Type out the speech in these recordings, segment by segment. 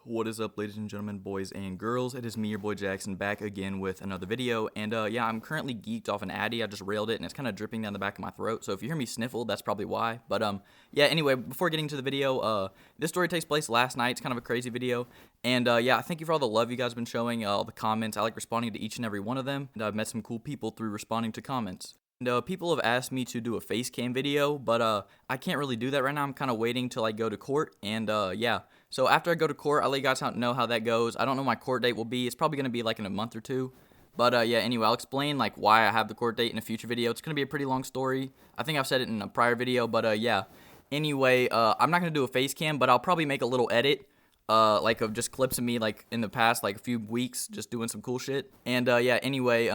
What is up, ladies and gentlemen, boys and girls? It is me, your boy Jackson, back again with another video. And yeah, I'm currently geeked off an Addy. I just railed it, and it's kind of dripping down the back of my throat. So if you hear me sniffle, that's probably why. But yeah. Anyway, before getting to the video, this story takes place last night. It's kind of a crazy video. And yeah, thank you for all the love you guys have been showing, all the comments. I like responding to each and every one of them. And I've met some cool people through responding to comments. And people have asked me to do a face cam video, but I can't really do that right now. I'm kind of waiting till I go to court, and yeah. So after I go to court, I'll let you guys know how that goes. I don't know what my court date will be. It's probably going to be like in a month or two. But yeah, anyway, I'll explain like why I have the court date in a future video. It's going to be a pretty long story. I think I've said it in a prior video, but yeah. Anyway, I'm not going to do a face cam, but I'll probably make a little edit. Like of just clips of me like in the past like a few weeks just doing some cool shit. And yeah, anyway,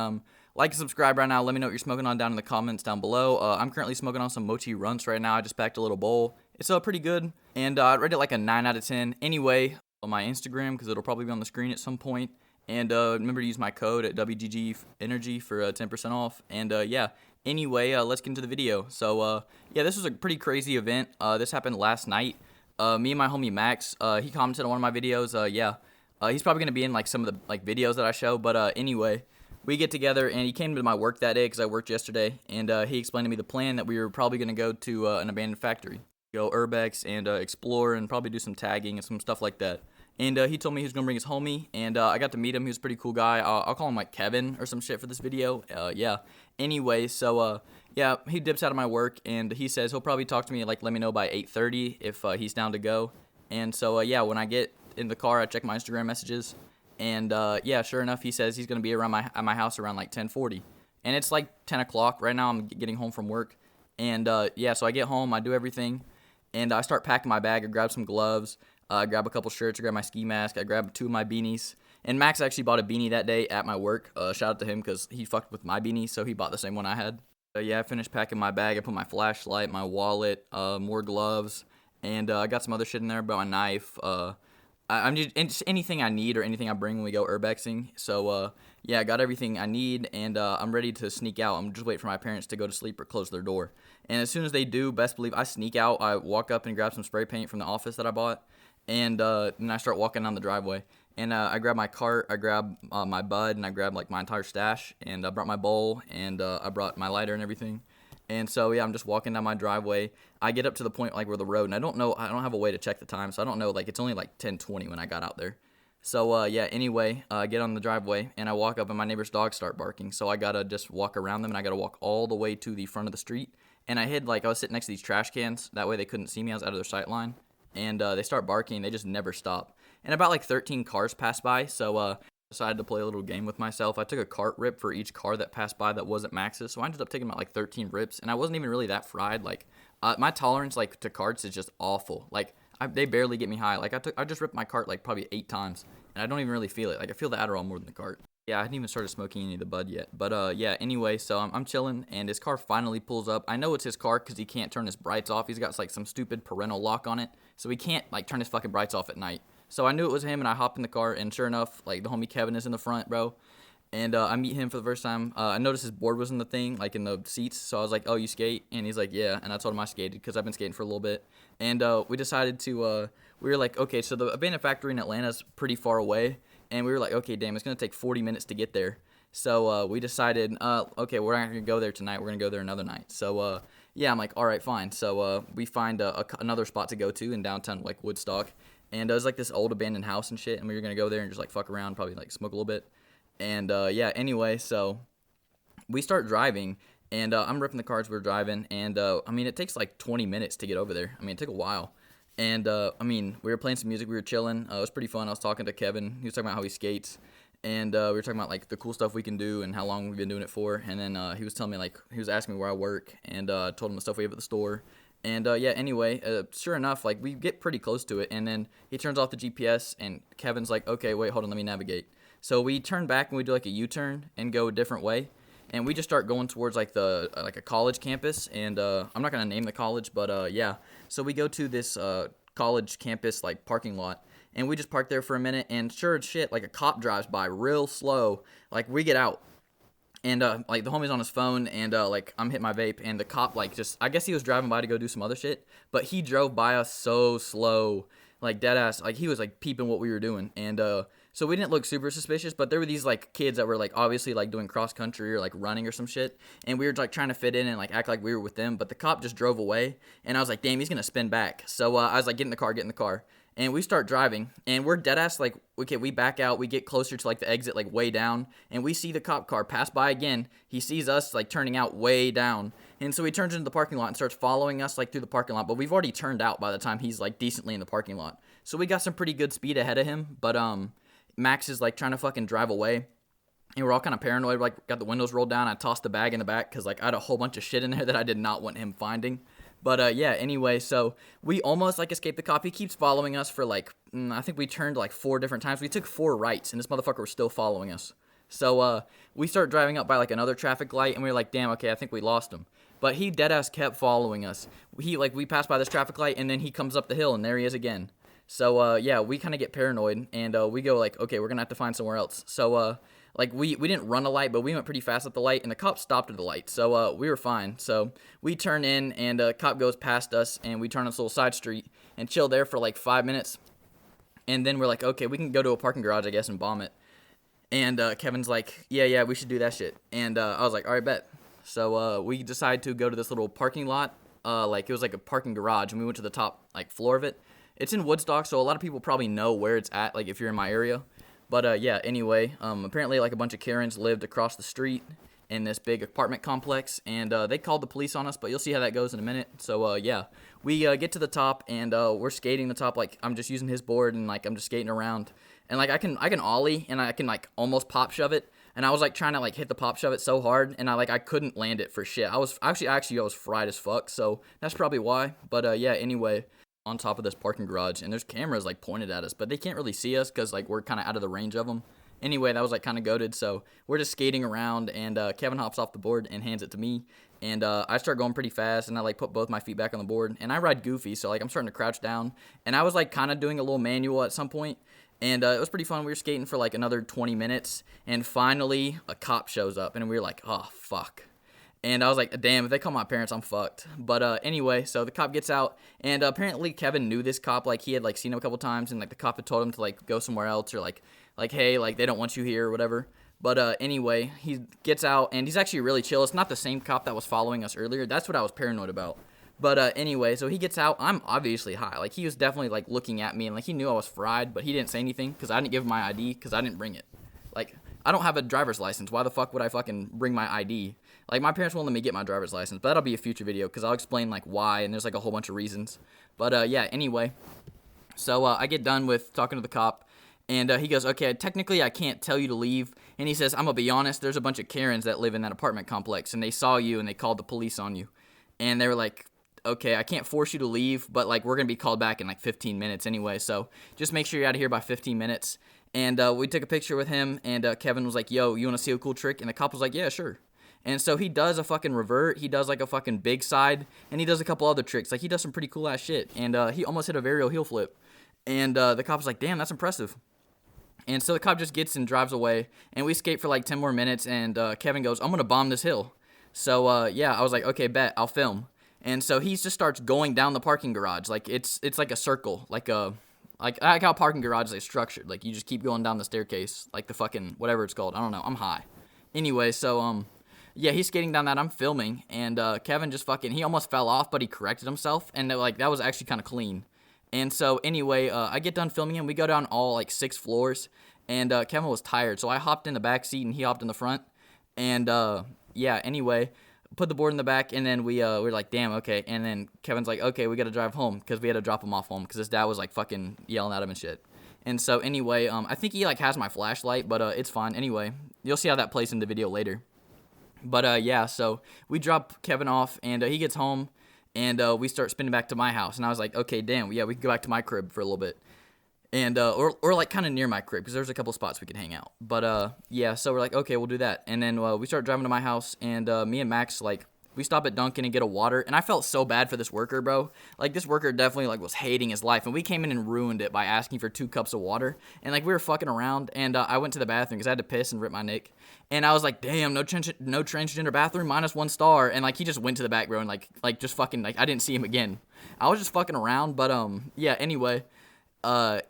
like and subscribe right now. Let me know what you're smoking on down in the comments down below. I'm currently smoking on some mochi runts right now. I just packed a little bowl. It's pretty good, and I'd rate it like a 9 out of 10. Anyway, on my Instagram, because it'll probably be on the screen at some point. And remember to use my code at WGG Energy for 10% off. And yeah, anyway, let's get into the video. So yeah, this was a pretty crazy event. This happened last night. Me and my homie Max, he commented on one of my videos. Yeah, he's probably gonna be in like some of the like videos that I show. But anyway, we get together, and he came to my work that day because I worked yesterday, and he explained to me the plan that we were probably gonna go to an abandoned factory, go urbex and explore, and probably do some tagging and some stuff like that. And he told me he was gonna bring his homie, and I got to meet him. He was a pretty cool guy. I'll call him like Kevin or some shit for this video. Yeah. Anyway, so yeah, he dips out of my work, and he says he'll probably talk to me, like let me know by 8:30 if he's down to go. And so yeah, when I get in the car, I check my Instagram messages, and yeah, sure enough, he says he's gonna be around at my house around like 10:40, and it's like 10 o'clock right now. I'm getting home from work, and yeah, so I get home, I do everything, and I start packing my bag. I grab some gloves, I grab a couple shirts, I grab my ski mask, I grab 2 of my beanies. And Max actually bought a beanie that day at my work. Shout out to him because he fucked with my beanie, so he bought the same one I had. Yeah, I finished packing my bag. I put my flashlight, my wallet, more gloves, and I got some other shit in there about my knife. I'm just anything I need or anything I bring when we go urbexing. So yeah, I got everything I need, and I'm ready to sneak out. I'm just waiting for my parents to go to sleep or close their door. And as soon as they do, best believe I sneak out. I walk up and grab some spray paint from the office that I bought, and then I start walking down the driveway. And I grab my cart, I grab my bud, and I grab like my entire stash, and I brought my bowl, and I brought my lighter and everything. And so yeah, I'm just walking down my driveway. I get up to the point like where the road, and I don't have a way to check the time, so I don't know, like it's only like 10:20 when I got out there. So yeah, anyway, I get on the driveway, and I walk up, and my neighbor's dogs start barking. So I gotta just walk around them, and I gotta walk all the way to the front of the street. And I was sitting next to these trash cans, that way they couldn't see me. I was out of their sight line. And they start barking. They just never stop. And about like 13 cars pass by, so I decided to play a little game with myself. I took a cart rip for each car that passed by that wasn't Max's, so I ended up taking about like 13 rips, and I wasn't even really that fried. Like my tolerance like to carts is just awful. Like they barely get me high. Like I just ripped my cart like probably 8 times, and I don't even really feel it. Like I feel the Adderall more than the cart. Yeah, I hadn't even started smoking any of the bud yet. But yeah, anyway, so I'm chilling, and his car finally pulls up. I know it's his car because he can't turn his brights off. He's got like some stupid parental lock on it, so he can't like turn his fucking brights off at night. So I knew it was him, and I hop in the car, and sure enough, like the homie Kevin is in the front, bro. And I meet him for the first time. I noticed his board was in the thing, like in the seats. So I was like, "Oh, you skate?" And he's like, "Yeah." And I told him I skated because I've been skating for a little bit. And we decided to. We were like, okay, so the abandoned factory in Atlanta's pretty far away, and we were like, okay, damn, it's gonna take 40 minutes to get there. So we decided, okay, we're not gonna go there tonight. We're gonna go there another night. So yeah, I'm like, all right, fine. So we find another spot to go to in downtown like Woodstock, and it was like this old abandoned house and shit. And we were gonna go there and just like fuck around, probably like smoke a little bit. And yeah, anyway, so we start driving, and I'm ripping the car as we're driving, and I mean, it takes like 20 minutes to get over there. I mean, it took a while. And I mean, we were playing some music, we were chilling. It was pretty fun. I was talking to Kevin. He was talking about how he skates, and we were talking about like the cool stuff we can do and how long we've been doing it for. And then he was telling me like he was asking me where I work, and I told him the stuff we have at the store. And yeah, anyway, sure enough, like we get pretty close to it, and then he turns off the GPS, and Kevin's like, okay, wait, hold on, let me navigate. So we turn back and we do like a U-turn and go a different way, and we just start going towards like like a college campus, and I'm not gonna name the college, but yeah. So we go to this college campus like parking lot, and we just park there for a minute, and sure as shit, like a cop drives by real slow. Like we get out, and like the homie's on his phone, and like I'm hitting my vape, and the cop like just, I guess he was driving by to go do some other shit, but he drove by us so slow. like dead ass, like he was like peeping what we were doing, and so we didn't look super suspicious, but there were these like kids that were like obviously like doing cross country or like running or some shit, and we were like trying to fit in and like act like we were with them, but the cop just drove away, and I was like, damn, he's gonna spin back. So I was like, get in the car. And we start driving, and we're dead ass like, okay, we back out, we get closer to like the exit, like way down, and we see the cop car pass by again. He sees us like turning out way down, and so he turns into the parking lot and starts following us like through the parking lot, but we've already turned out by the time he's like decently in the parking lot. So we got some pretty good speed ahead of him, but Max is like trying to fucking drive away. And we're all kind of paranoid, like got the windows rolled down. I tossed the bag in the back because like I had a whole bunch of shit in there that I did not want him finding. But yeah, anyway, so we almost like escaped the cop. He keeps following us for like, I think we turned like 4 different times. We took 4 rights, and this motherfucker was still following us. So we start driving up by like another traffic light, and we were like, damn, okay, I think we lost him. But he deadass kept following us. We passed by this traffic light, and then he comes up the hill, and there he is again. So yeah, we kind of get paranoid, and we go like, okay, we're gonna have to find somewhere else. So like we didn't run a light, but we went pretty fast at the light, and the cop stopped at the light, so we were fine. So we turn in, and cop goes past us, and we turn on this little side street and chill there for like 5 minutes, and then we're like, okay, we can go to a parking garage, I guess, and bomb it. And Kevin's like, yeah, we should do that shit. And I was like, all right, bet. So we decided to go to this little parking lot, like it was like a parking garage, and we went to the top like floor of it. It's in Woodstock, so a lot of people probably know where it's at, like if you're in my area. But yeah, anyway, apparently like a bunch of Karens lived across the street in this big apartment complex, and they called the police on us, but you'll see how that goes in a minute. So yeah, we get to the top, and we're skating the top, like I'm just using his board, and like I'm just skating around, and like I can ollie, and I can like almost pop shove it, and I was like trying to like hit the pop shove it so hard, and I couldn't land it for shit. I was fried as fuck, so that's probably why. But yeah, anyway, on top of this parking garage, and there's cameras like pointed at us, but they can't really see us because like we're kind of out of the range of them. Anyway, that was like kind of goated, so we're just skating around, and Kevin hops off the board and hands it to me, and I start going pretty fast, and I like put both my feet back on the board, and I ride goofy, so like I'm starting to crouch down, and I was like kind of doing a little manual at some point, and it was pretty fun. We were skating for like another 20 minutes, and finally a cop shows up, and we were like, oh fuck. And I was like, damn, if they call my parents, I'm fucked. But anyway, so the cop gets out, and apparently Kevin knew this cop. Like, he had, like, seen him a couple times, and, like, the cop had told him to, like, go somewhere else, or, like hey, like, they don't want you here, or whatever. But anyway, he gets out, and he's actually really chill. It's not the same cop that was following us earlier. That's what I was paranoid about. But anyway, so he gets out. I'm obviously high. Like, he was definitely, like, looking at me, and, like, he knew I was fried, but he didn't say anything, because I didn't give him my ID, because I didn't bring it. Like, I don't have a driver's license. Why the fuck would I fucking bring my ID? Like, my parents won't let me get my driver's license, but that'll be a future video, because I'll explain, like, why, and there's, like, a whole bunch of reasons. But, yeah, anyway. So, I get done with talking to the cop, and he goes, okay, technically I can't tell you to leave, and he says, I'm gonna be honest, there's a bunch of Karens that live in that apartment complex, and they saw you, and they called the police on you. And they were like, okay, I can't force you to leave, but, like, we're gonna be called back in, like, 15 minutes anyway, so just make sure you're out of here by 15 minutes. And we took a picture with him, and Kevin was like, yo, you want to see a cool trick? And the cop was like, yeah, sure. And so he does a fucking revert, he does like a fucking big side, and he does a couple other tricks. Like, he does some pretty cool ass shit. And he almost hit a varial heel flip. And the cop was like, damn, that's impressive. And so the cop just gets and drives away, and we skate for like 10 more minutes, and Kevin goes, I'm going to bomb this hill. So yeah, I was like, okay, bet, I'll film. And so he just starts going down the parking garage. Like, it's like a circle, like how parking garages are structured. Like, you just keep going down the staircase, like the fucking, whatever it's called. I don't know. I'm high. Anyway, so, yeah, he's skating down that. I'm filming, and Kevin just fucking, he almost fell off, but he corrected himself, and, like, that was actually kind of clean. And so, anyway, I get done filming him. We go down all, like, 6 floors, and Kevin was tired, so I hopped in the back seat, and he hopped in the front. And, yeah, anyway, put the board in the back, and then we were like, damn, okay. And then Kevin's like, okay, we got to drive home, because we had to drop him off home, because his dad was, like, fucking yelling at him and shit. And so, anyway, I think he, like, has my flashlight, but it's fine. Anyway, you'll see how that plays in the video later. But, yeah, so we drop Kevin off, and he gets home, and we start spinning back to my house. And I was like, okay, damn, yeah, we can go back to my crib for a little bit. And, or like, kind of near my crib, because there's a couple spots we could hang out. But, yeah, so we're like, okay, we'll do that. And then we start driving to my house, and me and Max, like, we stop at Dunkin' and get a water, and I felt so bad for this worker, bro. Like, this worker definitely, like, was hating his life, and we came in and ruined it by asking for 2 cups of water, and, like, we were fucking around, and I went to the bathroom, because I had to piss and rip my nick, and I was like, damn, no transgender bathroom, -1 star, and, like, he just went to the back, bro, and, like, just fucking, like, I didn't see him again. I was just fucking around, but, yeah, anyway,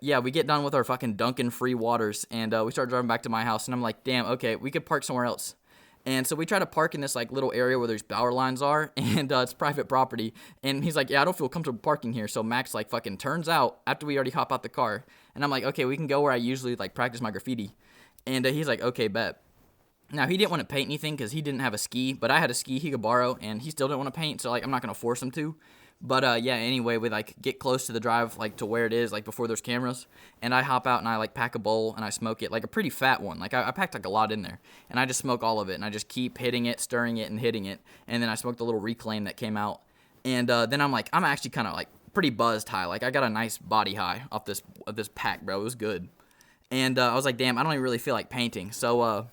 yeah, we get done with our fucking Dunkin' free waters, and we start driving back to my house, and I'm like, damn, okay, we could park somewhere else. And so we try to park in this like little area where there's power lines are, and it's private property. And he's like, yeah, I don't feel comfortable parking here. So Max like fucking turns out after we already hop out the car, and I'm like, okay, we can go where I usually like practice my graffiti. And he's like, okay, bet. Now he didn't want to paint anything because he didn't have a ski, but I had a ski he could borrow, and he still didn't want to paint. So like, I'm not gonna force him to. But yeah, anyway, we like get close to the drive, like to where it is, like before there's cameras, and I hop out and I like pack a bowl and I smoke it, like a pretty fat one. Like I packed like a lot in there, and I just smoke all of it, and I just keep hitting it, stirring it, and hitting it, and then I smoke the little reclaim that came out, and then I'm actually kind of like pretty buzzed high, like I got a nice body high off this pack, bro. It was good, and I was like, damn, I don't even really feel like painting, so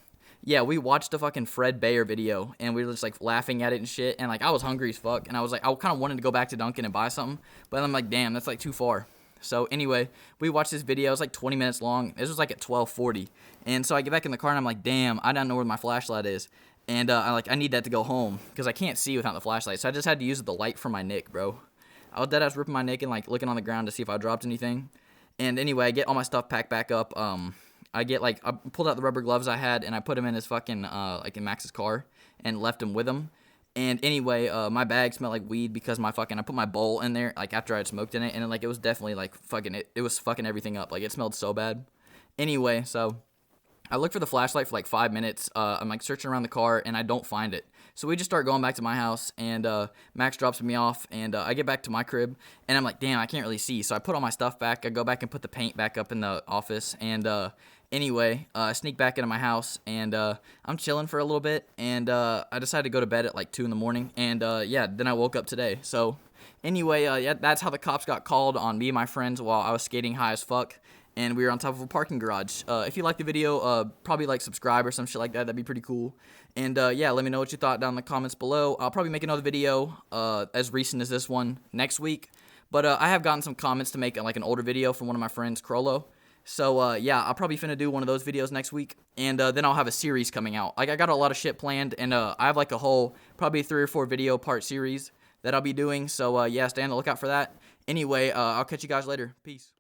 yeah, we watched the fucking Fred Bayer video, and we were just, like, laughing at it and shit, and, like, I was hungry as fuck, and I was like, I kind of wanted to go back to Dunkin' and buy something, but I'm like, damn, that's, like, too far. So, anyway, we watched this video. It was, like, 20 minutes long. This was, like, at 12:40, and so I get back in the car, and I'm like, damn, I don't know where my flashlight is, and, I need that to go home, because I can't see without the flashlight, so I just had to use the light from my Nick, bro. I was deadass ripping my Nick and, like, looking on the ground to see if I dropped anything, and anyway, I get all my stuff packed back up, I pulled out the rubber gloves I had, and I put them in his fucking, like in Max's car, and left him with him. And anyway, my bag smelled like weed because I put my bowl in there, like after I had smoked in it, and like it was definitely like fucking, it was fucking everything up. Like it smelled so bad. Anyway, so I look for the flashlight for like 5 minutes. I'm like searching around the car, and I don't find it. So we just start going back to my house, and Max drops me off, and I get back to my crib, and I'm like, damn, I can't really see. So I put all my stuff back. I go back and put the paint back up in the office, and anyway, I sneak back into my house, and I'm chilling for a little bit, and I decided to go to bed at like 2 in the morning, and yeah, then I woke up today. So anyway, yeah, that's how the cops got called on me and my friends while I was skating high as fuck, and we were on top of a parking garage. If you like the video, probably like subscribe or some shit like that. That'd be pretty cool. And yeah, let me know what you thought down in the comments below. I'll probably make another video as recent as this one next week. But I have gotten some comments to make like an older video from one of my friends, Crollo. So yeah, I'll probably finna do one of those videos next week, and then I'll have a series coming out. Like I got a lot of shit planned, and I have like a whole probably 3 or 4 video part series that I'll be doing. So yeah, stay on the lookout for that. Anyway, I'll catch you guys later. Peace.